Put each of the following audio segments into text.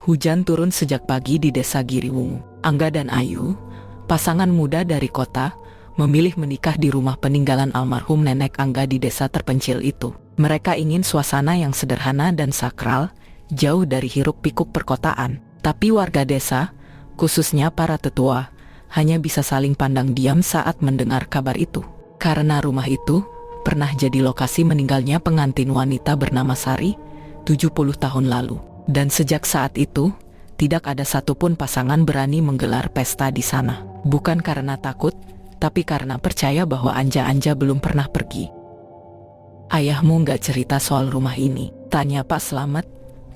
Hujan turun sejak pagi di desa Giriwungu. Angga dan Ayu, pasangan muda dari kota, memilih menikah di rumah peninggalan almarhum nenek Angga di desa terpencil itu. Mereka ingin suasana yang sederhana dan sakral, jauh dari hiruk-pikuk perkotaan. Tapi warga desa, khususnya para tetua, hanya bisa saling pandang diam saat mendengar kabar itu. Karena rumah itu pernah jadi lokasi meninggalnya pengantin wanita bernama Sari, 70 tahun lalu. Dan sejak saat itu, tidak ada satupun pasangan berani menggelar pesta di sana. Bukan karena takut, tapi karena percaya bahwa Anja-Anja belum pernah pergi. "Ayahmu nggak cerita soal rumah ini?" tanya Pak Slamet,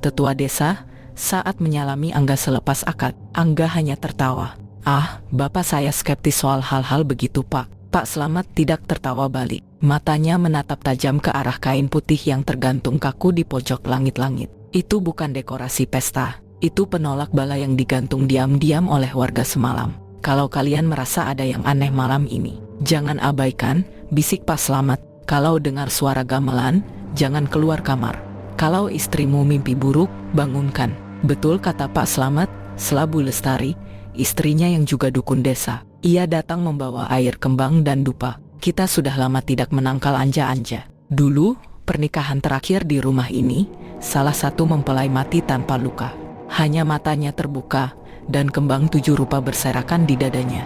tetua desa, saat menyalami Angga selepas akad. Angga hanya tertawa. "Ah, bapak saya skeptis soal hal-hal begitu, Pak." Pak Slamet tidak tertawa balik. Matanya menatap tajam ke arah kain putih yang tergantung kaku di pojok langit-langit. "Itu bukan dekorasi pesta. Itu penolak bala yang digantung diam-diam oleh warga semalam. Kalau kalian merasa ada yang aneh malam ini, jangan abaikan," bisik Pak Slamet. "Kalau dengar suara gamelan, jangan keluar kamar. Kalau istrimu mimpi buruk, bangunkan." "Betul," kata Pak Slamet, selabu Lestari, istrinya yang juga dukun desa. "Ia datang membawa air kembang dan dupa. Kita sudah lama tidak menangkal Anja-Anja. Dulu, pernikahan terakhir di rumah ini, salah satu mempelai mati tanpa luka. Hanya matanya terbuka, dan kembang 7 rupa berserakan di dadanya.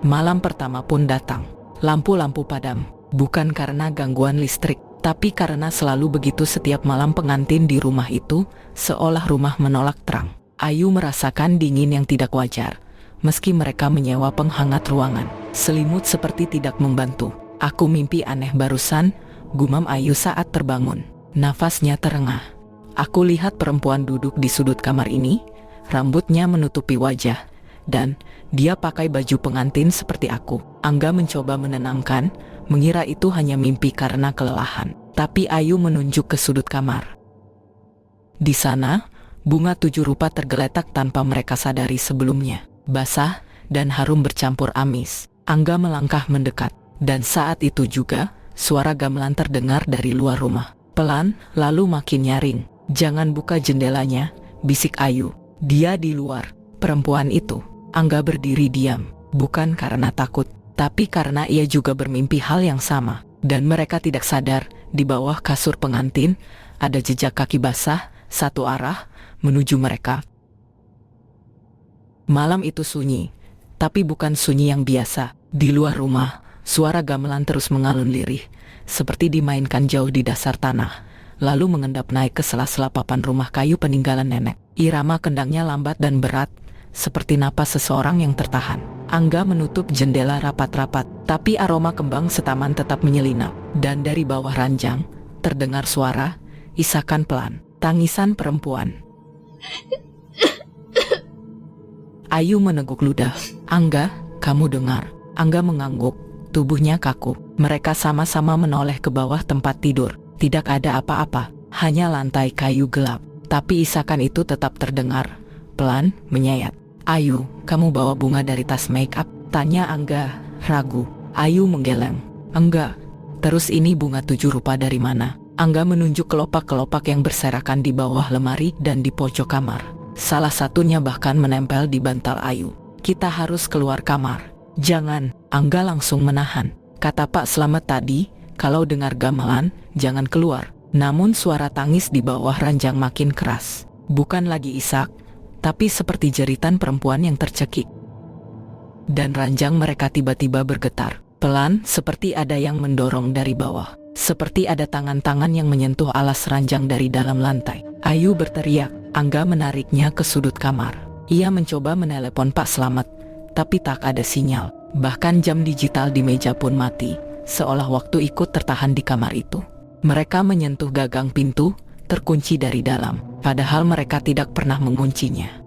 Malam pertama pun datang. Lampu-lampu padam. Bukan karena gangguan listrik, tapi karena selalu begitu setiap malam pengantin di rumah itu, seolah rumah menolak terang. Ayu merasakan dingin yang tidak wajar. Meski mereka menyewa penghangat ruangan, selimut seperti tidak membantu. "Aku mimpi aneh barusan," gumam Ayu saat terbangun. Nafasnya terengah. "Aku lihat perempuan duduk di sudut kamar ini, rambutnya menutupi wajah, dan dia pakai baju pengantin seperti aku." Angga mencoba menenangkan, mengira itu hanya mimpi karena kelelahan. Tapi Ayu menunjuk ke sudut kamar. Di sana, bunga 7 rupa tergeletak tanpa mereka sadari sebelumnya. Basah dan harum bercampur amis. Angga melangkah mendekat, dan saat itu juga suara gamelan terdengar dari luar rumah. Pelan, lalu makin nyaring. "Jangan buka jendelanya," bisik Ayu. "Dia di luar." Perempuan itu. Angga berdiri diam, bukan karena takut, tapi karena ia juga bermimpi hal yang sama. Dan mereka tidak sadar, di bawah kasur pengantin, ada jejak kaki basah, satu arah, menuju mereka. Malam itu sunyi, tapi bukan sunyi yang biasa. Di luar rumah, suara gamelan terus mengalun lirih, seperti dimainkan jauh di dasar tanah, lalu mengendap naik ke sela-sela papan rumah kayu peninggalan nenek. Irama kendangnya lambat dan berat, seperti napas seseorang yang tertahan. Angga menutup jendela rapat-rapat, tapi aroma kembang setaman tetap menyelinap. Dan dari bawah ranjang, terdengar suara, isakan pelan, tangisan perempuan. Ayu meneguk ludah. "Angga, kamu dengar?" Angga mengangguk, tubuhnya kaku. Mereka sama-sama menoleh ke bawah tempat tidur. Tidak ada apa-apa, hanya lantai kayu gelap. Tapi isakan itu tetap terdengar, pelan, menyayat. "Ayu, kamu bawa bunga dari tas make up?" tanya Angga, ragu. Ayu menggeleng. "Enggak." "Terus ini bunga 7 rupa dari mana?" Angga menunjuk kelopak-kelopak yang berserakan di bawah lemari dan di pojok kamar. Salah satunya bahkan menempel di bantal Ayu. "Kita harus keluar kamar." "Jangan." Angga langsung menahan. "Kata Pak Slamet tadi, kalau dengar gamelan, jangan keluar." Namun suara tangis di bawah ranjang makin keras. Bukan lagi isak, tapi seperti jeritan perempuan yang tercekik. Dan ranjang mereka tiba-tiba bergetar. Pelan, seperti ada yang mendorong dari bawah. Seperti ada tangan-tangan yang menyentuh alas ranjang dari dalam lantai. Ayu berteriak. Angga menariknya ke sudut kamar. Ia mencoba menelepon Pak Slamet, tapi tak ada sinyal. Bahkan jam digital di meja pun mati, seolah waktu ikut tertahan di kamar itu. Mereka menyentuh gagang pintu, terkunci dari dalam, padahal mereka tidak pernah menguncinya.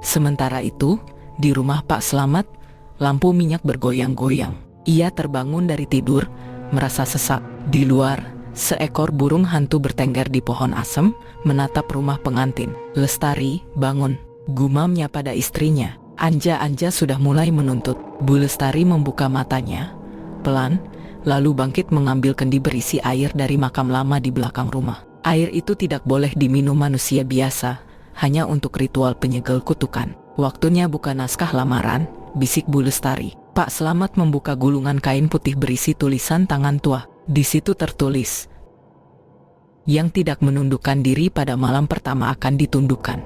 Sementara itu, di rumah Pak Slamet, lampu minyak bergoyang-goyang. Ia terbangun dari tidur, merasa sesak. Di luar, seekor burung hantu bertengger di pohon asem, menatap rumah pengantin. "Lestari, bangun," gumamnya pada istrinya. Anja-Anja sudah mulai menuntut. Bu Lestari membuka matanya, pelan, lalu bangkit mengambil kendi berisi air dari makam lama di belakang rumah. Air itu tidak boleh diminum manusia biasa, hanya untuk ritual penyegel kutukan. Waktunya buka naskah lamaran, bisik Bu Lestari. Pak Slamet membuka gulungan kain putih berisi tulisan tangan tua. Di situ tertulis, yang tidak menundukkan diri pada malam pertama akan ditundukkan.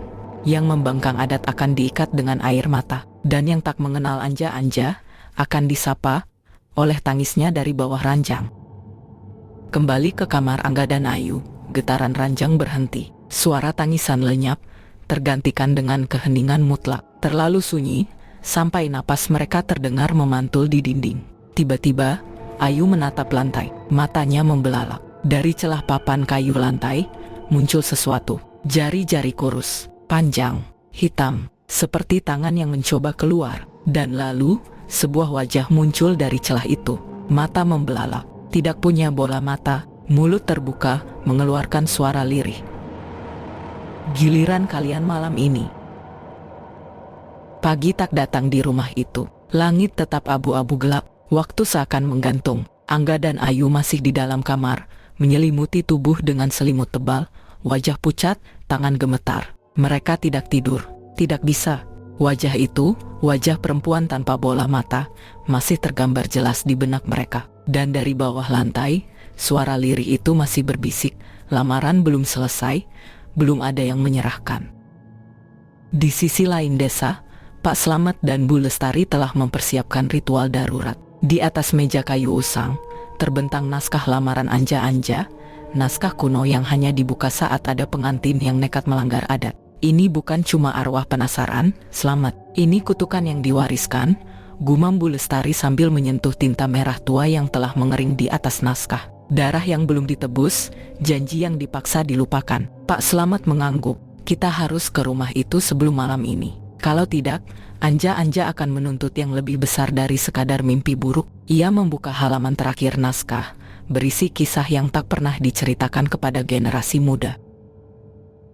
Yang membangkang adat akan diikat dengan air mata. Dan yang tak mengenal anja-anja akan disapa oleh tangisnya dari bawah ranjang. Kembali ke kamar Angga dan Ayu, getaran ranjang berhenti. Suara tangisan lenyap, tergantikan dengan keheningan mutlak. Terlalu sunyi, sampai napas mereka terdengar memantul di dinding. Tiba-tiba, Ayu menatap lantai. Matanya membelalak. Dari celah papan kayu lantai, muncul sesuatu. Jari-jari kurus, panjang, hitam, seperti tangan yang mencoba keluar. Dan lalu, sebuah wajah muncul dari celah itu. Mata membelalak, tidak punya bola mata, mulut terbuka, mengeluarkan suara lirih. Giliran kalian malam ini. Pagi tak datang di rumah itu. Langit tetap abu-abu gelap. Waktu seakan menggantung. Angga dan Ayu masih di dalam kamar, menyelimuti tubuh dengan selimut tebal, wajah pucat, tangan gemetar. Mereka tidak tidur, tidak bisa. Wajah itu, wajah perempuan tanpa bola mata, masih tergambar jelas di benak mereka. Dan dari bawah lantai, suara lirih itu masih berbisik, lamaran belum selesai, belum ada yang menyerahkan. Di sisi lain desa, Pak Slamet dan Bu Lestari telah mempersiapkan ritual darurat. Di atas meja kayu usang, terbentang naskah lamaran anja-anja, naskah kuno yang hanya dibuka saat ada pengantin yang nekat melanggar adat. Ini bukan cuma arwah penasaran, Slamet. Ini kutukan yang diwariskan, gumam Bu Lestari sambil menyentuh tinta merah tua yang telah mengering di atas naskah. Darah yang belum ditebus, janji yang dipaksa dilupakan. Pak Slamet mengangguk, kita harus ke rumah itu sebelum malam ini. Kalau tidak, anja-anja akan menuntut yang lebih besar dari sekadar mimpi buruk. Ia membuka halaman terakhir naskah, berisi kisah yang tak pernah diceritakan kepada generasi muda.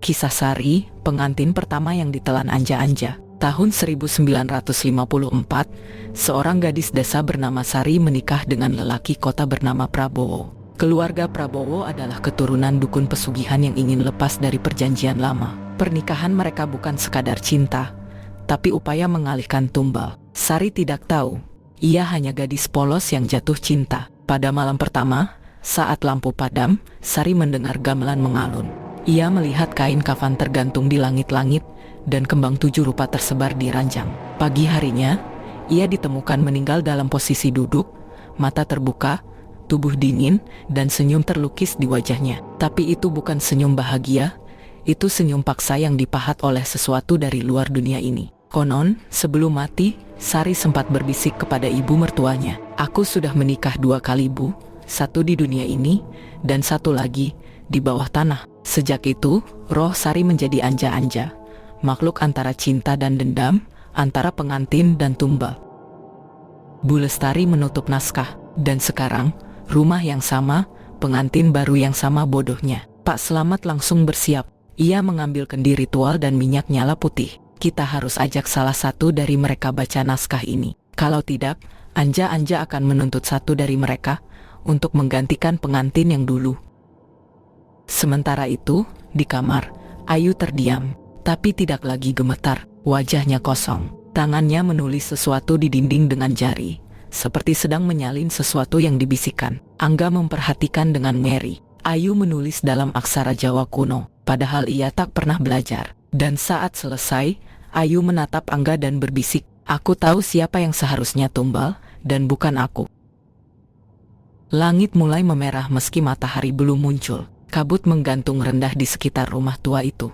Kisah Sari, pengantin pertama yang ditelan anja-anja. Tahun 1954, seorang gadis desa bernama Sari menikah dengan lelaki kota bernama Prabowo. Keluarga Prabowo adalah keturunan dukun pesugihan yang ingin lepas dari perjanjian lama. Pernikahan mereka bukan sekadar cinta, tapi upaya mengalihkan tumbal. Sari tidak tahu, ia hanya gadis polos yang jatuh cinta. Pada malam pertama, saat lampu padam, Sari mendengar gamelan mengalun. Ia melihat kain kafan tergantung di langit-langit, dan kembang 7 rupa tersebar di ranjang. Pagi harinya, ia ditemukan meninggal dalam posisi duduk, mata terbuka, tubuh dingin, dan senyum terlukis di wajahnya. Tapi itu bukan senyum bahagia, itu senyum paksa yang dipahat oleh sesuatu dari luar dunia ini. Konon, sebelum mati, Sari sempat berbisik kepada ibu mertuanya, "Aku sudah menikah 2 kali, Bu. Satu di dunia ini, dan satu lagi di bawah tanah." Sejak itu, roh Sari menjadi anja-anja, makhluk antara cinta dan dendam, antara pengantin dan tumbal. Bu Lestari menutup naskah, dan sekarang, rumah yang sama, pengantin baru yang sama bodohnya. Pak Slamet langsung bersiap. Ia mengambil kendi ritual dan minyak nyala putih. Kita harus ajak salah satu dari mereka baca naskah ini. Kalau tidak, anja-anja akan menuntut satu dari mereka untuk menggantikan pengantin yang dulu. Sementara itu, di kamar, Ayu terdiam, tapi tidak lagi gemetar. Wajahnya kosong. Tangannya menulis sesuatu di dinding dengan jari, seperti sedang menyalin sesuatu yang dibisikkan. Angga memperhatikan dengan ngeri. Ayu menulis dalam aksara Jawa kuno, padahal ia tak pernah belajar. Dan saat selesai, Ayu menatap Angga dan berbisik, "Aku tahu siapa yang seharusnya tumbal, dan bukan aku." Langit mulai memerah meski matahari belum muncul. Kabut menggantung rendah di sekitar rumah tua itu.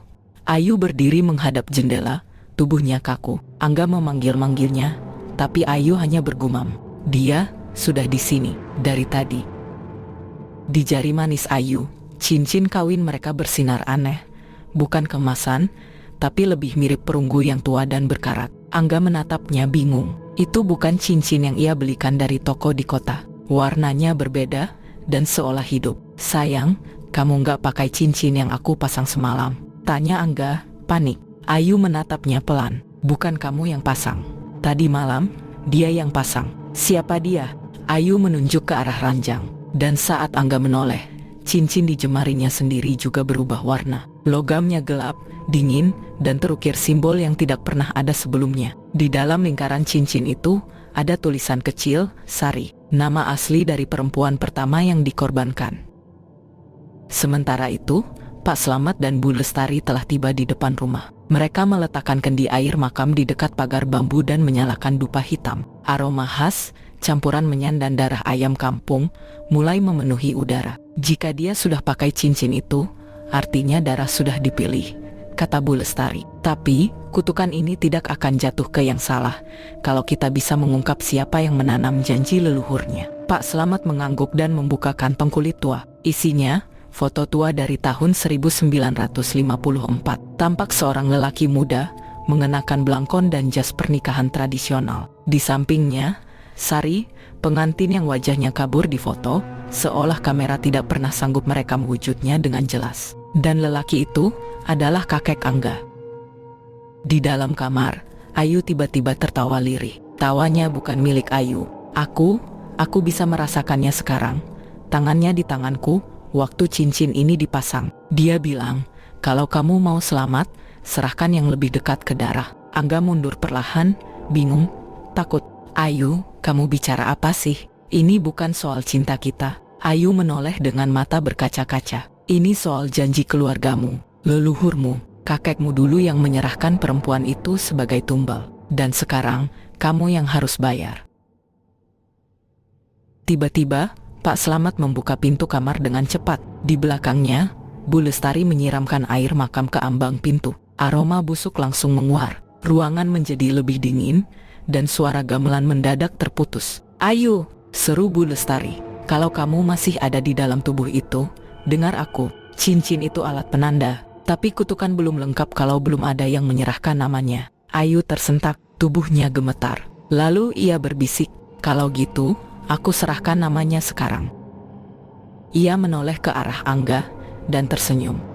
Ayu berdiri menghadap jendela, tubuhnya kaku. Angga memanggil-manggilnya, tapi Ayu hanya bergumam, "Dia sudah di sini dari tadi." Di jari manis Ayu, cincin kawin mereka bersinar aneh, bukan kemasan, tapi lebih mirip perunggu yang tua dan berkarat. Angga menatapnya bingung. Itu bukan cincin yang ia belikan dari toko di kota. Warnanya berbeda dan seolah hidup. "Sayang, kamu nggak pakai cincin yang aku pasang semalam?" tanya Angga, panik. Ayu menatapnya pelan. "Bukan kamu yang pasang. Tadi malam, dia yang pasang." "Siapa dia?" Ayu menunjuk ke arah ranjang. Dan saat Angga menoleh, cincin di jemarinya sendiri juga berubah warna. Logamnya gelap, dingin, dan terukir simbol yang tidak pernah ada sebelumnya. Di dalam lingkaran cincin itu, ada tulisan kecil, Sari, nama asli dari perempuan pertama yang dikorbankan. Sementara itu, Pak Slamet dan Bu Lestari telah tiba di depan rumah. Mereka meletakkan kendi air makam di dekat pagar bambu dan menyalakan dupa hitam. Aroma khas, campuran menyan dan darah ayam kampung, mulai memenuhi udara. Jika dia sudah pakai cincin itu, artinya darah sudah dipilih, kata Bu Lestari. Tapi, kutukan ini tidak akan jatuh ke yang salah kalau kita bisa mengungkap siapa yang menanam janji leluhurnya. Pak Slamet mengangguk dan membuka kantong kulit tua. Isinya, foto tua dari tahun 1954. Tampak seorang lelaki muda, mengenakan blangkon dan jas pernikahan tradisional. Di sampingnya, Sari, pengantin yang wajahnya kabur di foto, seolah kamera tidak pernah sanggup merekam wujudnya dengan jelas. Dan lelaki itu adalah kakek Angga. Di dalam kamar, Ayu tiba-tiba tertawa lirih. Tawanya bukan milik Ayu. Aku bisa merasakannya sekarang. Tangannya di tanganku waktu cincin ini dipasang. Dia bilang, kalau kamu mau selamat, serahkan yang lebih dekat ke darah. Angga mundur perlahan, bingung, takut. Ayu, kamu bicara apa sih? Ini bukan soal cinta kita. Ayu menoleh dengan mata berkaca-kaca. Ini soal janji keluargamu, leluhurmu, kakekmu dulu yang menyerahkan perempuan itu sebagai tumbal. Dan sekarang, kamu yang harus bayar. Tiba-tiba, Pak Slamet membuka pintu kamar dengan cepat. Di belakangnya, Bu Lestari menyiramkan air makam ke ambang pintu. Aroma busuk langsung menguar. Ruangan menjadi lebih dingin, dan suara gamelan mendadak terputus. Ayu, seru Bu Lestari. Kalau kamu masih ada di dalam tubuh itu, dengar aku. Cincin itu alat penanda, tapi kutukan belum lengkap kalau belum ada yang menyerahkan namanya. Ayu tersentak, tubuhnya gemetar. Lalu ia berbisik, kalau gitu, aku serahkan namanya sekarang. Ia menoleh ke arah Angga dan tersenyum.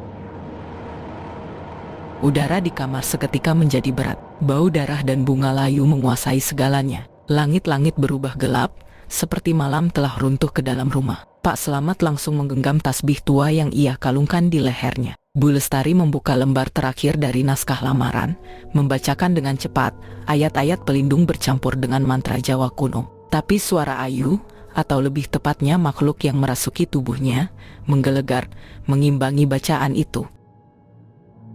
Udara di kamar seketika menjadi berat. Bau darah dan bunga layu menguasai segalanya. Langit-langit berubah gelap, seperti malam telah runtuh ke dalam rumah. Pak Slamet langsung menggenggam tasbih tua yang ia kalungkan di lehernya. Bu Lestari membuka lembar terakhir dari naskah lamaran, membacakan dengan cepat ayat-ayat pelindung bercampur dengan mantra Jawa kuno. Tapi suara Ayu, atau lebih tepatnya makhluk yang merasuki tubuhnya, menggelegar, mengimbangi bacaan itu.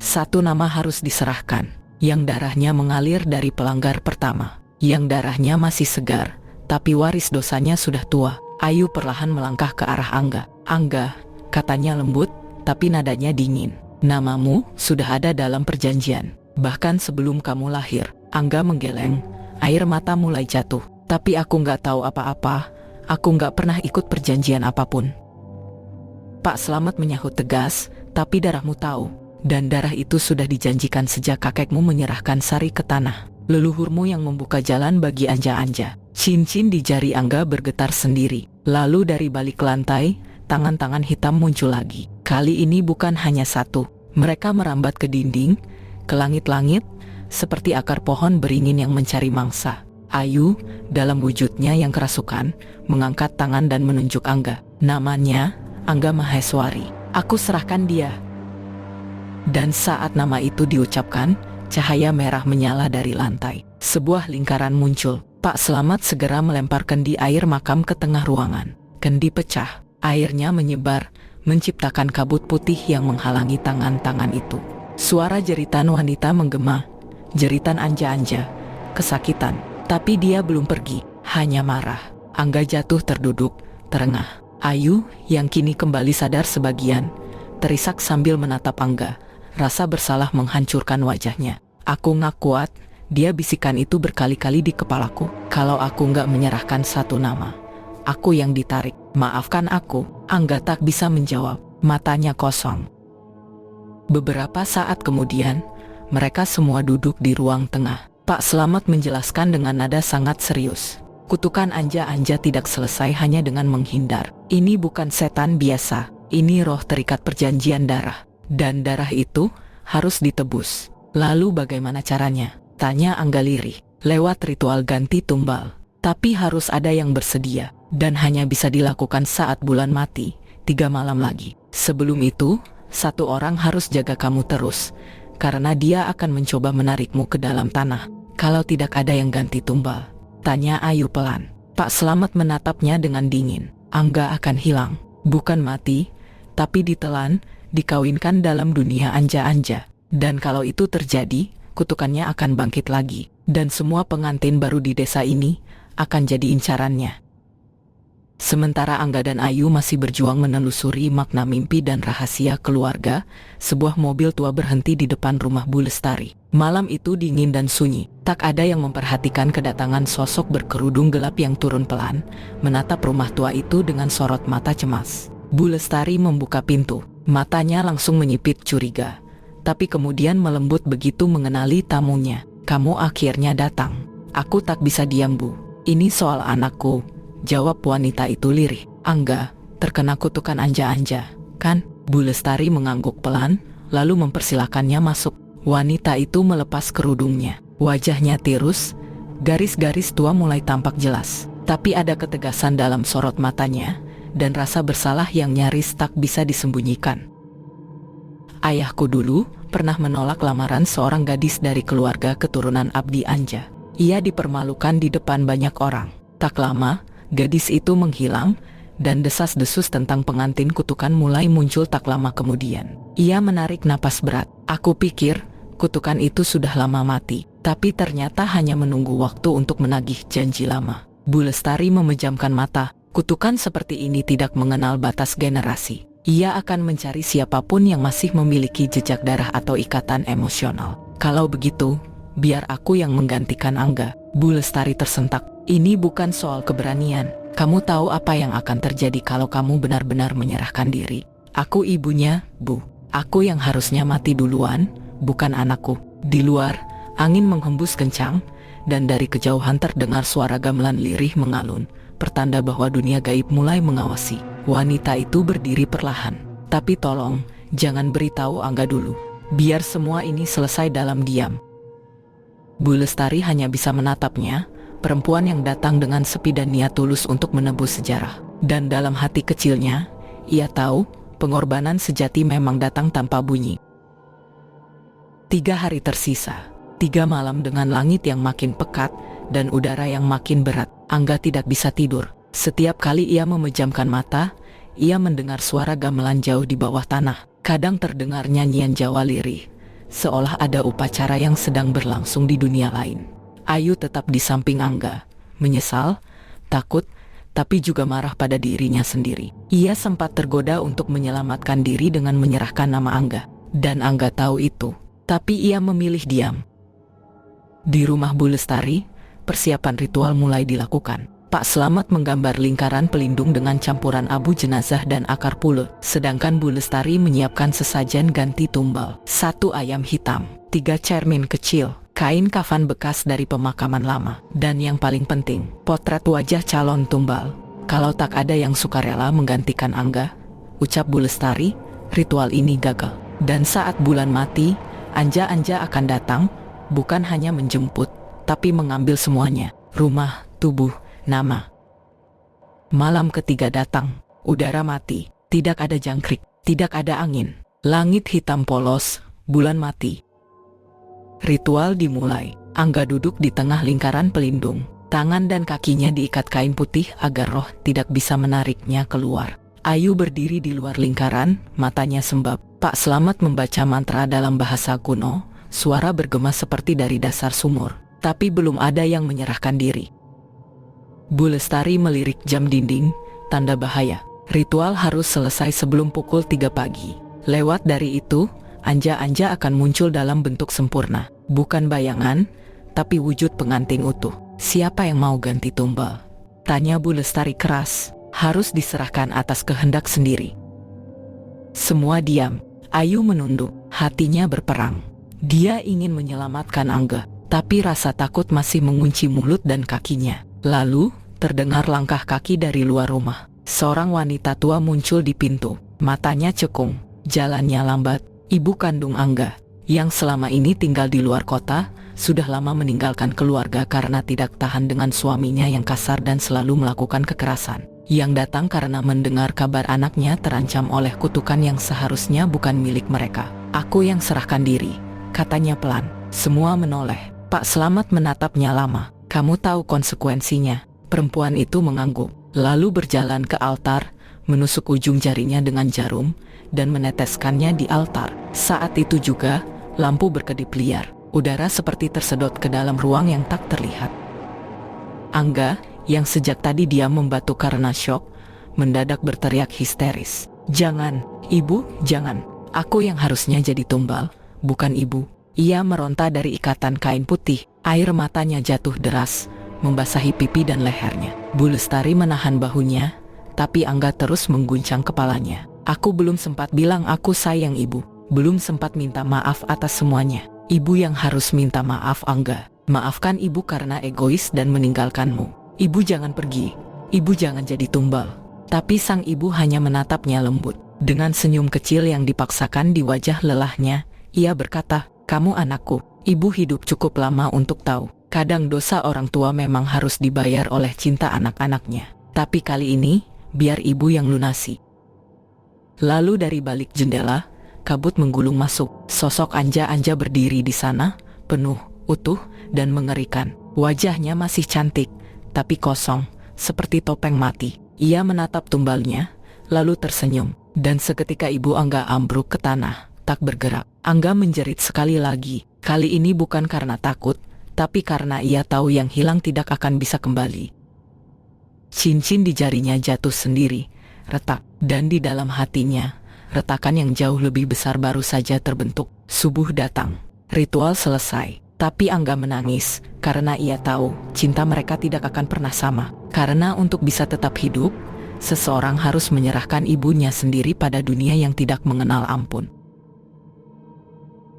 Satu nama harus diserahkan, yang darahnya mengalir dari pelanggar pertama, yang darahnya masih segar, tapi waris dosanya sudah tua. Ayu perlahan melangkah ke arah Angga. Angga, katanya lembut, tapi nadanya dingin. Namamu sudah ada dalam perjanjian, bahkan sebelum kamu lahir. Angga menggeleng, air mata mulai jatuh. Tapi aku nggak tahu apa-apa, aku nggak pernah ikut perjanjian apapun. Pak Slamet menyahut tegas, tapi darahmu tahu. Dan darah itu sudah dijanjikan sejak kakekmu menyerahkan Sari ke tanah. Leluhurmu yang membuka jalan bagi anja-anja. Cincin di jari Angga bergetar sendiri. Lalu dari balik lantai, tangan-tangan hitam muncul lagi. Kali ini bukan hanya satu. Mereka merambat ke dinding, ke langit-langit, seperti akar pohon beringin yang mencari mangsa. Ayu, dalam wujudnya yang kerasukan, mengangkat tangan dan menunjuk Angga. Namanya, Angga Maheswari. Aku serahkan dia. Dan saat nama itu diucapkan, cahaya merah menyala dari lantai. Sebuah lingkaran muncul. Pak Slamet segera melempar kendi air makam ke tengah ruangan. Kendi pecah, airnya menyebar, menciptakan kabut putih yang menghalangi tangan-tangan itu. Suara jeritan wanita menggema, jeritan anja-anja, kesakitan. Tapi dia belum pergi, hanya marah. Angga jatuh terduduk, terengah. Ayu, yang kini kembali sadar sebagian, terisak sambil menatap Angga. Rasa bersalah menghancurkan wajahnya. Aku nggak kuat, dia bisikan itu berkali-kali di kepalaku. Kalau aku nggak menyerahkan satu nama, aku yang ditarik. Maafkan aku. Angga tak bisa menjawab, matanya kosong. Beberapa saat kemudian, mereka semua duduk di ruang tengah. Pak Slamet menjelaskan dengan nada sangat serius. Kutukan anja-anja tidak selesai hanya dengan menghindar. Ini bukan setan biasa, ini roh terikat perjanjian darah. Dan darah itu harus ditebus. Lalu bagaimana caranya? Tanya Angga lirih. Lewat ritual ganti tumbal. Tapi harus ada yang bersedia. Dan hanya bisa dilakukan saat bulan mati, 3 malam lagi. Sebelum itu, satu orang harus jaga kamu terus. karena dia akan mencoba menarikmu ke dalam tanah. Kalau tidak ada yang ganti tumbal, tanya Ayu pelan. Pak Slamet menatapnya dengan dingin. Angga akan hilang, bukan mati, tapi ditelan, dikawinkan dalam dunia anja-anja. Dan kalau itu terjadi, kutukannya akan bangkit lagi. Dan semua pengantin baru di desa ini akan jadi incarannya. Sementara Angga dan Ayu masih berjuang menelusuri makna mimpi dan rahasia keluarga, sebuah mobil tua berhenti di depan rumah Bu Lestari. Malam itu dingin dan sunyi, tak ada yang memperhatikan kedatangan sosok berkerudung gelap yang turun pelan, menatap rumah tua itu dengan sorot mata cemas. Bu Lestari membuka pintu, matanya langsung menyipit curiga, tapi kemudian melembut begitu mengenali tamunya. Kamu akhirnya datang. Aku tak bisa diam, Bu. Ini soal anakku, jawab wanita itu lirih. Angga, terkena kutukan anja-anja, kan? Bu Lestari mengangguk pelan, lalu mempersilakannya masuk. Wanita itu melepas kerudungnya. Wajahnya tirus, garis-garis tua mulai tampak jelas. Tapi ada ketegasan dalam sorot matanya, dan rasa bersalah yang nyaris tak bisa disembunyikan. Ayahku dulu pernah menolak lamaran seorang gadis dari keluarga keturunan Abdi Anja. Ia dipermalukan di depan banyak orang. Tak lama, gadis itu menghilang, dan desas-desus tentang pengantin kutukan mulai muncul tak lama kemudian. Ia menarik napas berat. Aku pikir, kutukan itu sudah lama mati, tapi ternyata hanya menunggu waktu untuk menagih janji lama. Bu Lestari memejamkan mata. Kutukan seperti ini tidak mengenal batas generasi. Ia akan mencari siapapun yang masih memiliki jejak darah atau ikatan emosional. Kalau begitu, biar aku yang menggantikan Angga. Bu Lestari tersentak. Ini bukan soal keberanian. Kamu tahu apa yang akan terjadi kalau kamu benar-benar menyerahkan diri. Aku ibunya, Bu. Aku yang harusnya mati duluan, bukan anakku. Di luar, angin menghembus kencang, dan dari kejauhan terdengar suara gamelan lirih mengalun, pertanda bahwa dunia gaib mulai mengawasi. Wanita itu berdiri perlahan. Tapi tolong, jangan beritahu Angga dulu. Biar semua ini selesai dalam diam. Bu Lestari hanya bisa menatapnya, perempuan yang datang dengan sepi dan niat tulus untuk menebus sejarah. Dan dalam hati kecilnya, ia tahu pengorbanan sejati memang datang tanpa bunyi. 3 hari tersisa, 3 malam dengan langit yang makin pekat dan udara yang makin berat. Angga tidak bisa tidur. Setiap kali ia memejamkan mata, ia mendengar suara gamelan jauh di bawah tanah. Kadang terdengar nyanyian Jawa lirih, seolah ada upacara yang sedang berlangsung di dunia lain. Ayu tetap di samping Angga, menyesal, takut, tapi juga marah pada dirinya sendiri. Ia sempat tergoda untuk menyelamatkan diri dengan menyerahkan nama Angga, dan Angga tahu itu, tapi ia memilih diam. Di rumah Bu Lestari, persiapan ritual mulai dilakukan. Pak Slamet menggambar lingkaran pelindung dengan campuran abu jenazah dan akar pule, sedangkan Bu Lestari menyiapkan sesajen ganti tumbal. 1 ayam hitam, 3 cermin kecil, kain kafan bekas dari pemakaman lama, dan yang paling penting, potret wajah calon tumbal. Kalau tak ada yang sukarela menggantikan Angga, ucap Bu Lestari, ritual ini gagal. Dan saat bulan mati, anja-anja akan datang, bukan hanya menjemput, tapi mengambil semuanya, rumah, tubuh, nama. Malam ketiga datang, udara mati, tidak ada jangkrik, tidak ada angin, langit hitam polos, bulan mati. Ritual dimulai. Angga duduk di tengah lingkaran pelindung, tangan dan kakinya diikat kain putih agar roh tidak bisa menariknya keluar. Ayu berdiri di luar lingkaran, matanya sembab. Pak Slamet membaca mantra dalam bahasa kuno, suara bergema seperti dari dasar sumur, tapi belum ada yang menyerahkan diri. Bu Lestari melirik jam dinding, tanda bahaya. Ritual harus selesai sebelum pukul 3 pagi. Lewat dari itu, anja-anja akan muncul dalam bentuk sempurna. Bukan bayangan, tapi wujud pengantin utuh. Siapa yang mau ganti tumbal? Tanya Bu Lestari keras. Harus diserahkan atas kehendak sendiri. Semua diam. Ayu menunduk, hatinya berperang. Dia ingin menyelamatkan Angga, tapi rasa takut masih mengunci mulut dan kakinya. Lalu, terdengar langkah kaki dari luar rumah. Seorang wanita tua muncul di pintu, matanya cekung, jalannya lambat. Ibu kandung Angga, yang selama ini tinggal di luar kota, sudah lama meninggalkan keluarga karena tidak tahan dengan suaminya yang kasar dan selalu melakukan kekerasan. Yang datang karena mendengar kabar anaknya terancam oleh kutukan yang seharusnya bukan milik mereka. Aku yang serahkan diri, katanya pelan. Semua menoleh. Pak Slamet menatapnya lama. Kamu tahu konsekuensinya. Perempuan itu mengangguk, lalu berjalan ke altar, menusuk ujung jarinya dengan jarum, dan meneteskannya di altar. Saat itu juga, lampu berkedip liar. Udara seperti tersedot ke dalam ruang yang tak terlihat. Angga, yang sejak tadi diam membatu karena syok, mendadak berteriak histeris. Jangan, ibu, jangan. Aku yang harusnya jadi tumbal, bukan ibu. Ia meronta dari ikatan kain putih. Air matanya jatuh deras, membasahi pipi dan lehernya. Bu Lestari menahan bahunya, tapi Angga terus mengguncang kepalanya. Aku belum sempat bilang aku sayang ibu. Belum sempat minta maaf atas semuanya. Ibu yang harus minta maaf, Angga. Maafkan ibu karena egois dan meninggalkanmu. Ibu jangan pergi. Ibu jangan jadi tumbal. Tapi sang ibu hanya menatapnya lembut. Dengan senyum kecil yang dipaksakan di wajah lelahnya, ia berkata, kamu anakku. Ibu hidup cukup lama untuk tahu. Kadang dosa orang tua memang harus dibayar oleh cinta anak-anaknya. Tapi kali ini, biar ibu yang lunasi. Lalu dari balik jendela, kabut menggulung masuk. Sosok Anja berdiri di sana, penuh, utuh, dan mengerikan. Wajahnya masih cantik, tapi kosong, seperti topeng mati. Ia menatap tumbalnya, lalu tersenyum. Dan seketika ibu Angga ambruk ke tanah, tak bergerak. Angga menjerit sekali lagi. Kali ini bukan karena takut, tapi karena ia tahu yang hilang tidak akan bisa kembali. Cincin di jarinya jatuh sendiri, retak, dan di dalam hatinya, retakan yang jauh lebih besar baru saja terbentuk. Subuh datang, ritual selesai, tapi Angga menangis karena ia tahu cinta mereka tidak akan pernah sama. Karena untuk bisa tetap hidup, seseorang harus menyerahkan ibunya sendiri pada dunia yang tidak mengenal ampun.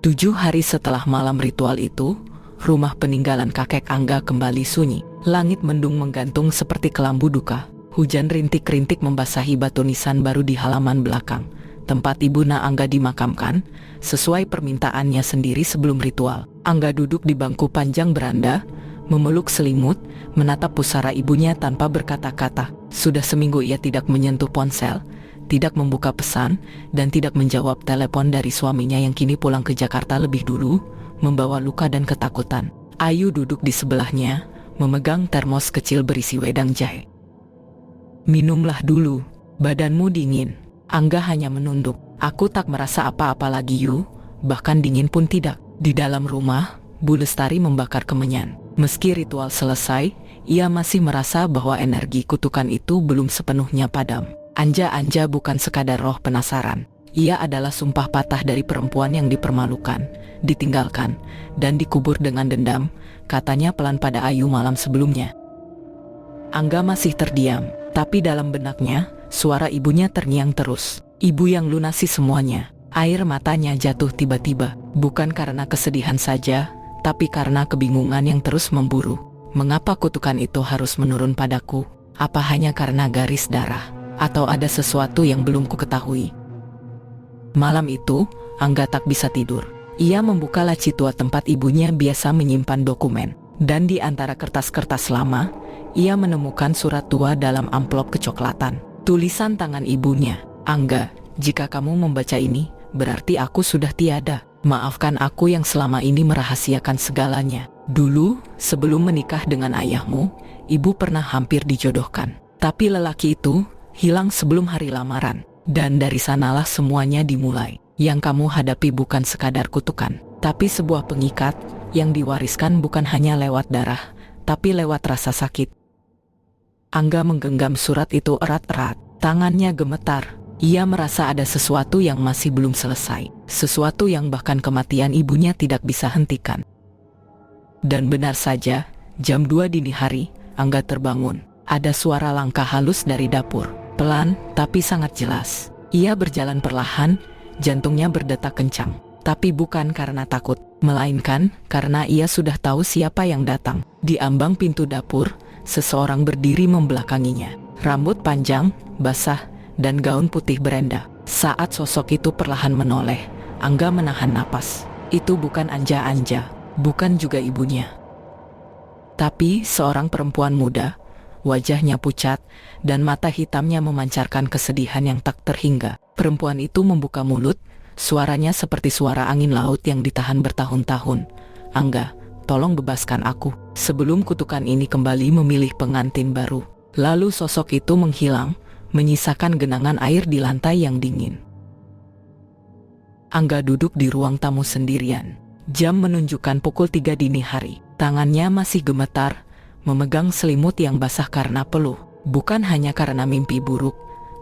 7 hari setelah malam ritual itu, rumah peninggalan kakek Angga kembali sunyi. Langit mendung menggantung seperti kelambu duka. Hujan rintik-rintik membasahi batu nisan baru di halaman belakang, tempat ibu Angga dimakamkan, sesuai permintaannya sendiri sebelum ritual. Angga duduk di bangku panjang beranda, memeluk selimut, menatap pusara ibunya tanpa berkata-kata. Sudah seminggu ia tidak menyentuh ponsel, tidak membuka pesan, dan tidak menjawab telepon dari suaminya yang kini pulang ke Jakarta lebih dulu, membawa luka dan ketakutan. Ayu duduk di sebelahnya, memegang termos kecil berisi wedang jahe. Minumlah dulu, badanmu dingin. Angga hanya menunduk. Aku tak merasa apa-apa lagi Yu, bahkan dingin pun tidak. Di dalam rumah, Bu Lestari membakar kemenyan. Meski ritual selesai, ia masih merasa bahwa energi kutukan itu belum sepenuhnya padam. Anja bukan sekadar roh penasaran. Ia adalah sumpah patah dari perempuan yang dipermalukan, ditinggalkan, dan dikubur dengan dendam, katanya pelan pada Ayu malam sebelumnya. Angga masih terdiam, tapi dalam benaknya, suara ibunya terngiang terus. Ibu yang lunasi semuanya. Air matanya jatuh tiba-tiba, bukan karena kesedihan saja, tapi karena kebingungan yang terus memburu. Mengapa kutukan itu harus menurun padaku? Apa hanya karena garis darah? Atau ada sesuatu yang belum kuketahui? Malam itu, Angga tak bisa tidur. Ia membuka laci tua tempat ibunya biasa menyimpan dokumen. Dan di antara kertas-kertas lama, ia menemukan surat tua dalam amplop kecoklatan. Tulisan tangan ibunya. Angga, jika kamu membaca ini, berarti aku sudah tiada. Maafkan aku yang selama ini merahasiakan segalanya. Dulu, sebelum menikah dengan ayahmu, ibu pernah hampir dijodohkan. Tapi lelaki itu hilang sebelum hari lamaran. Dan dari sanalah semuanya dimulai. Yang kamu hadapi bukan sekadar kutukan, tapi sebuah pengikat yang diwariskan bukan hanya lewat darah, tapi lewat rasa sakit. Angga menggenggam surat itu erat-erat. Tangannya gemetar. Ia merasa ada sesuatu yang masih belum selesai. Sesuatu yang bahkan kematian ibunya tidak bisa hentikan. Dan benar saja, jam 2 dini hari, Angga terbangun. Ada suara langkah halus dari dapur. Pelan, tapi sangat jelas. Ia berjalan perlahan, jantungnya berdetak kencang. Tapi bukan karena takut, melainkan karena ia sudah tahu siapa yang datang. Di ambang pintu dapur, seseorang berdiri membelakanginya. Rambut panjang, basah, dan gaun putih berenda. Saat sosok itu perlahan menoleh, Angga menahan napas. Itu bukan Anja, bukan juga ibunya. Tapi seorang perempuan muda. Wajahnya pucat, dan mata hitamnya memancarkan kesedihan yang tak terhingga. Perempuan itu membuka mulut, Suaranya seperti suara angin laut yang ditahan bertahun-tahun. "Angga, tolong bebaskan aku sebelum kutukan ini kembali memilih pengantin baru." Lalu sosok itu menghilang, menyisakan genangan air di lantai yang dingin. Angga duduk di ruang tamu sendirian. Jam menunjukkan pukul 3 dini hari. Tangannya masih gemetar, memegang selimut yang basah karena peluh. Bukan hanya karena mimpi buruk,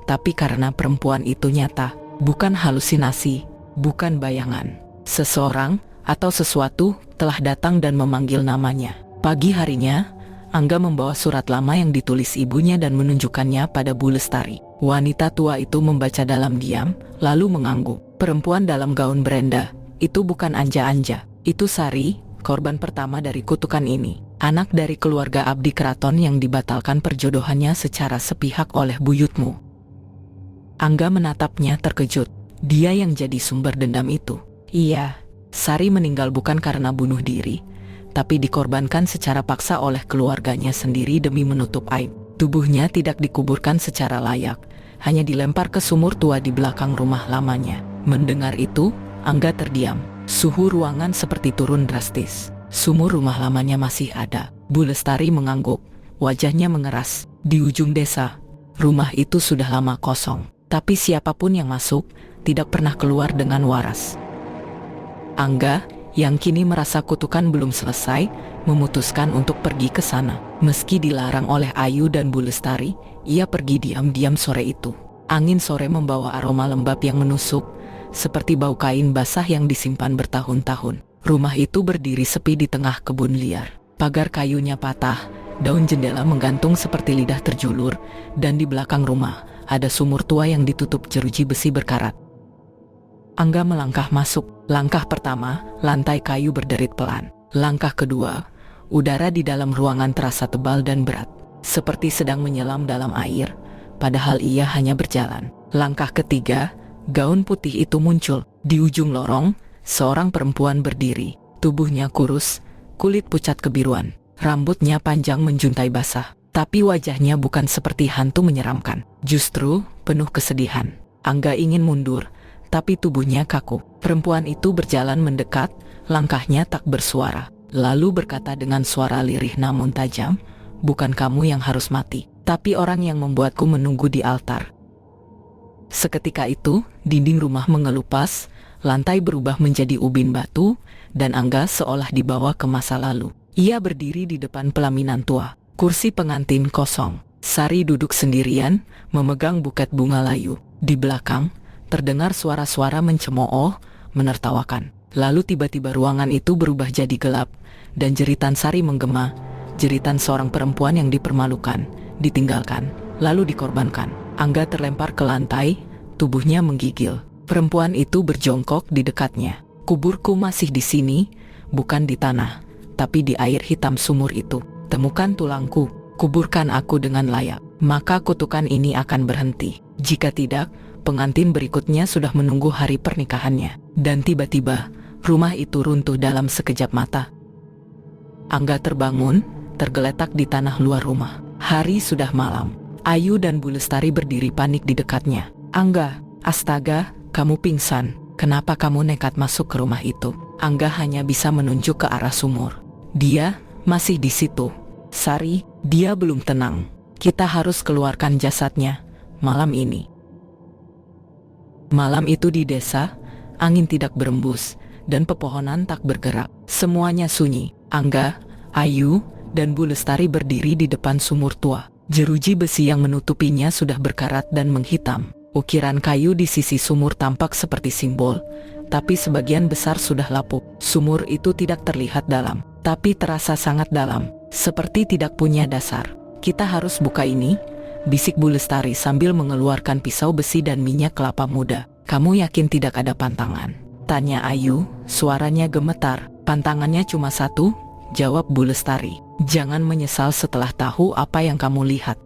tapi karena perempuan itu nyata. Bukan halusinasi, bukan bayangan. Seseorang atau sesuatu telah datang dan memanggil namanya. Pagi harinya, Angga membawa surat lama yang ditulis ibunya dan menunjukkannya pada Bu Lestari. Wanita tua itu membaca dalam diam, lalu mengangguk. "Perempuan dalam gaun berenda, itu bukan Anja-Anja. Itu Sari, korban pertama dari kutukan ini. Anak dari keluarga abdi keraton yang dibatalkan perjodohannya secara sepihak oleh buyutmu." Angga menatapnya terkejut. Dia yang jadi sumber dendam itu. Iya, Sari meninggal bukan karena bunuh diri, tapi dikorbankan secara paksa oleh keluarganya sendiri demi menutup aib. Tubuhnya tidak dikuburkan secara layak, hanya dilempar ke sumur tua di belakang rumah lamanya. Mendengar itu, Angga terdiam. Suhu ruangan seperti turun drastis. Sumur rumah lamanya masih ada. Bu Lestari mengangguk, wajahnya mengeras. Di ujung desa, rumah itu sudah lama kosong, tapi siapapun yang masuk tidak pernah keluar dengan waras. Angga, yang kini merasa kutukan belum selesai, memutuskan untuk pergi ke sana. Meski dilarang oleh Ayu dan Bu Lestari, ia pergi diam-diam sore itu. Angin sore membawa aroma lembab yang menusuk, seperti bau kain basah yang disimpan bertahun-tahun. Rumah itu berdiri sepi di tengah kebun liar. Pagar kayunya patah, daun jendela menggantung seperti lidah terjulur, dan di belakang rumah ada sumur tua yang ditutup jeruji besi berkarat. Angga melangkah masuk. Langkah pertama, lantai kayu berderit pelan. Langkah kedua, udara di dalam ruangan terasa tebal dan berat, seperti sedang menyelam dalam air, padahal ia hanya berjalan. Langkah ketiga, gaun putih itu muncul. Di ujung lorong, seorang perempuan berdiri. Tubuhnya kurus, kulit pucat kebiruan, rambutnya panjang menjuntai basah. Tapi wajahnya bukan seperti hantu menyeramkan, justru penuh kesedihan. Angga ingin mundur, tapi tubuhnya kaku. Perempuan itu berjalan mendekat, langkahnya tak bersuara, lalu berkata dengan suara lirih namun tajam, "Bukan kamu yang harus mati, tapi orang yang membuatku menunggu di altar." Seketika itu, dinding rumah mengelupas, lantai berubah menjadi ubin batu, dan Angga seolah dibawa ke masa lalu. Ia berdiri di depan pelaminan tua. Kursi pengantin kosong. Sari duduk sendirian, memegang buket bunga layu. Di belakang, terdengar suara-suara mencemooh, menertawakan. Lalu tiba-tiba ruangan itu berubah jadi gelap, dan jeritan Sari menggema, jeritan seorang perempuan yang dipermalukan, ditinggalkan, lalu dikorbankan. Angga terlempar ke lantai, tubuhnya menggigil. Perempuan itu berjongkok di dekatnya. "Kuburku masih di sini, bukan di tanah, tapi di air hitam sumur itu. Temukan tulangku, kuburkan aku dengan layak, maka kutukan ini akan berhenti. Jika tidak, pengantin berikutnya sudah menunggu hari pernikahannya." Dan tiba-tiba, rumah itu runtuh dalam sekejap mata. Angga terbangun, tergeletak di tanah luar rumah. Hari sudah malam. Ayu dan Bu Lestari berdiri panik di dekatnya. "Angga, astaga, kamu pingsan. Kenapa kamu nekat masuk ke rumah itu?" Angga hanya bisa menunjuk ke arah sumur. "Dia masih di situ. Sari, dia belum tenang. Kita harus keluarkan jasadnya malam ini." Malam itu di desa, angin tidak berembus, dan pepohonan tak bergerak. Semuanya sunyi. Angga, Ayu, dan Bu Lestari berdiri di depan sumur tua. Jeruji besi yang menutupinya sudah berkarat dan menghitam. Ukiran kayu di sisi sumur tampak seperti simbol, tapi sebagian besar sudah lapuk. Sumur itu tidak terlihat dalam, tapi terasa sangat dalam, seperti tidak punya dasar. "Kita harus buka ini," bisik Bu Lestari sambil mengeluarkan pisau besi dan minyak kelapa muda. "Kamu yakin tidak ada pantangan?" tanya Ayu, suaranya gemetar. "Pantangannya cuma satu," jawab Bu Lestari. "Jangan menyesal setelah tahu apa yang kamu lihat."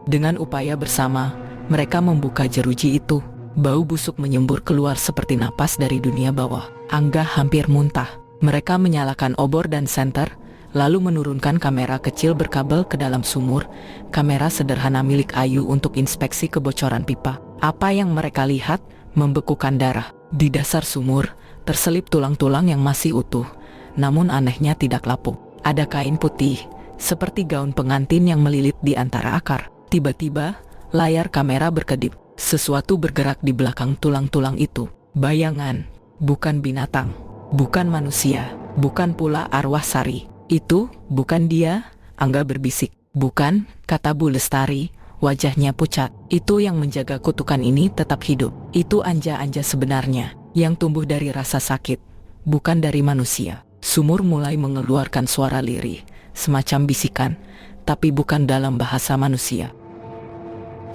Dengan upaya bersama, mereka membuka jeruji itu. Bau busuk menyembur keluar seperti napas dari dunia bawah. Angga hampir muntah. Mereka menyalakan obor dan senter, lalu menurunkan kamera kecil berkabel ke dalam sumur, kamera sederhana milik Ayu untuk inspeksi kebocoran pipa. Apa yang mereka lihat membekukan darah. Di dasar sumur, terselip tulang-tulang yang masih utuh, namun anehnya tidak lapuk. Ada kain putih, seperti gaun pengantin yang melilit di antara akar. Tiba-tiba, layar kamera berkedip. Sesuatu bergerak di belakang tulang-tulang itu. Bayangan, bukan binatang, bukan manusia, bukan pula arwah Sari. Itu, bukan dia, Angga berbisik. Bukan, kata Bu Lestari, wajahnya pucat. Itu yang menjaga kutukan ini tetap hidup. Itu anja-anja sebenarnya, yang tumbuh dari rasa sakit, bukan dari manusia. Sumur mulai mengeluarkan suara lirih, semacam bisikan, tapi bukan dalam bahasa manusia.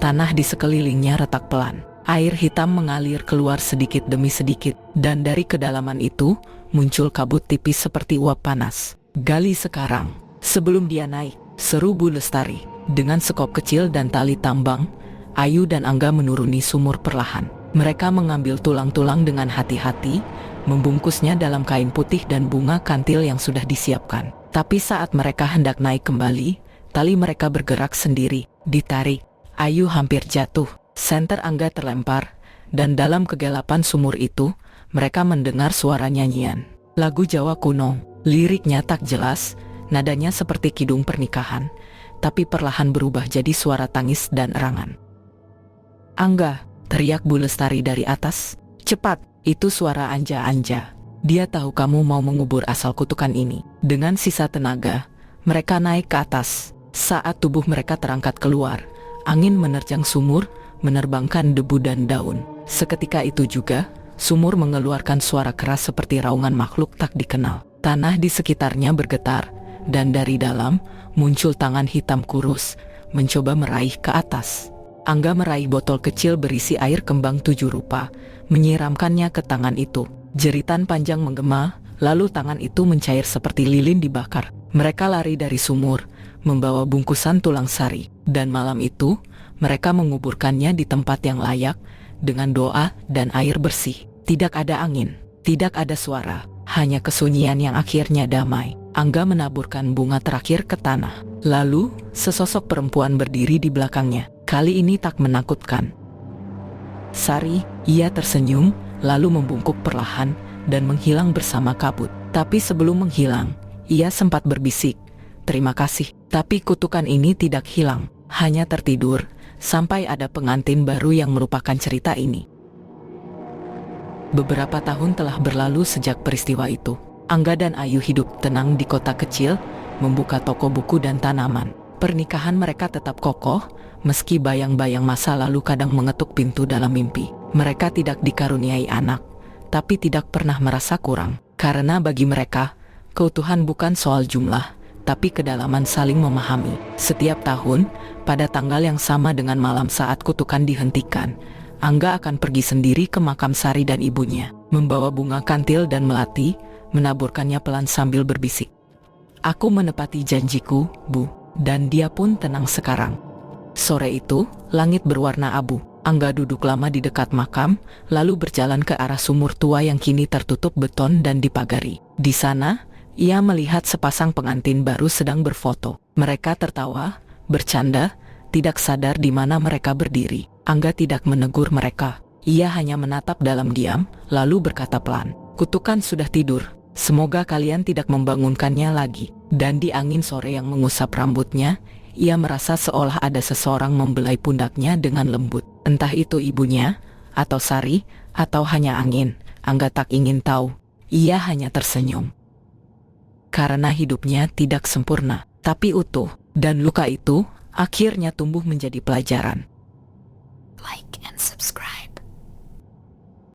Tanah di sekelilingnya retak pelan. Air hitam mengalir keluar sedikit demi sedikit, dan dari kedalaman itu muncul kabut tipis seperti uap panas. Gali sekarang, sebelum dia naik, seru Bu Lestari. Dengan sekop kecil dan tali tambang, Ayu dan Angga menuruni sumur perlahan. Mereka mengambil tulang-tulang dengan hati-hati, membungkusnya dalam kain putih dan bunga kantil yang sudah disiapkan. Tapi saat mereka hendak naik kembali, tali mereka bergerak sendiri, ditarik. Ayu hampir jatuh, senter Angga terlempar, dan dalam kegelapan sumur itu, mereka mendengar suara nyanyian. Lagu Jawa kuno, liriknya tak jelas, nadanya seperti kidung pernikahan, tapi perlahan berubah jadi suara tangis dan erangan. "Angga!" teriak Bu Lestari dari atas. "Cepat, itu suara Anja-Anja. Dia tahu kamu mau mengubur asal kutukan ini." Dengan sisa tenaga, mereka naik ke atas. Saat tubuh mereka terangkat keluar, angin menerjang sumur, menerbangkan debu dan daun. Seketika itu juga, sumur mengeluarkan suara keras seperti raungan makhluk tak dikenal. Tanah di sekitarnya bergetar, dan dari dalam muncul tangan hitam kurus, mencoba meraih ke atas. Angga meraih botol kecil berisi air kembang 7 rupa, menyiramkannya ke tangan itu. Jeritan panjang menggema, lalu tangan itu mencair seperti lilin dibakar. Mereka lari dari sumur, membawa bungkusan tulang sari, dan malam itu, mereka menguburkannya di tempat yang layak, dengan doa dan air bersih. Tidak ada angin, tidak ada suara, hanya kesunyian yang akhirnya damai. Angga menaburkan bunga terakhir ke tanah. Lalu, sesosok perempuan berdiri di belakangnya. Kali ini tak menakutkan. "Sari," ia tersenyum, lalu membungkuk perlahan, dan menghilang bersama kabut. Tapi sebelum menghilang, ia sempat berbisik, "Terima kasih." Tapi kutukan ini tidak hilang, hanya tertidur, sampai ada pengantin baru yang merupakan cerita ini. Beberapa tahun telah berlalu sejak peristiwa itu. Angga dan Ayu hidup tenang di kota kecil, membuka toko buku dan tanaman. Pernikahan mereka tetap kokoh, meski bayang-bayang masa lalu kadang mengetuk pintu dalam mimpi. Mereka tidak dikaruniai anak, tapi tidak pernah merasa kurang. Karena bagi mereka, keutuhan bukan soal jumlah, tapi kedalaman saling memahami. Setiap tahun, pada tanggal yang sama dengan malam saat kutukan dihentikan, Angga akan pergi sendiri ke makam Sari dan ibunya, membawa bunga kantil dan melati, menaburkannya pelan sambil berbisik, "Aku menepati janjiku, Bu." Dan dia pun tenang sekarang. Sore itu, langit berwarna abu. Angga duduk lama di dekat makam, lalu berjalan ke arah sumur tua yang kini tertutup beton dan dipagari. Di sana, ia melihat sepasang pengantin baru sedang berfoto. Mereka tertawa, bercanda, tidak sadar di mana mereka berdiri. Angga tidak menegur mereka. Ia hanya menatap dalam diam, lalu berkata pelan, "Kutukan sudah tidur. Semoga kalian tidak membangunkannya lagi." Dan di angin sore yang mengusap rambutnya, ia merasa seolah ada seseorang membelai pundaknya dengan lembut. Entah itu ibunya, atau Sari, atau hanya angin. Angga tak ingin tahu. Ia hanya tersenyum. Karena hidupnya tidak sempurna, tapi utuh. Dan luka itu akhirnya tumbuh menjadi pelajaran.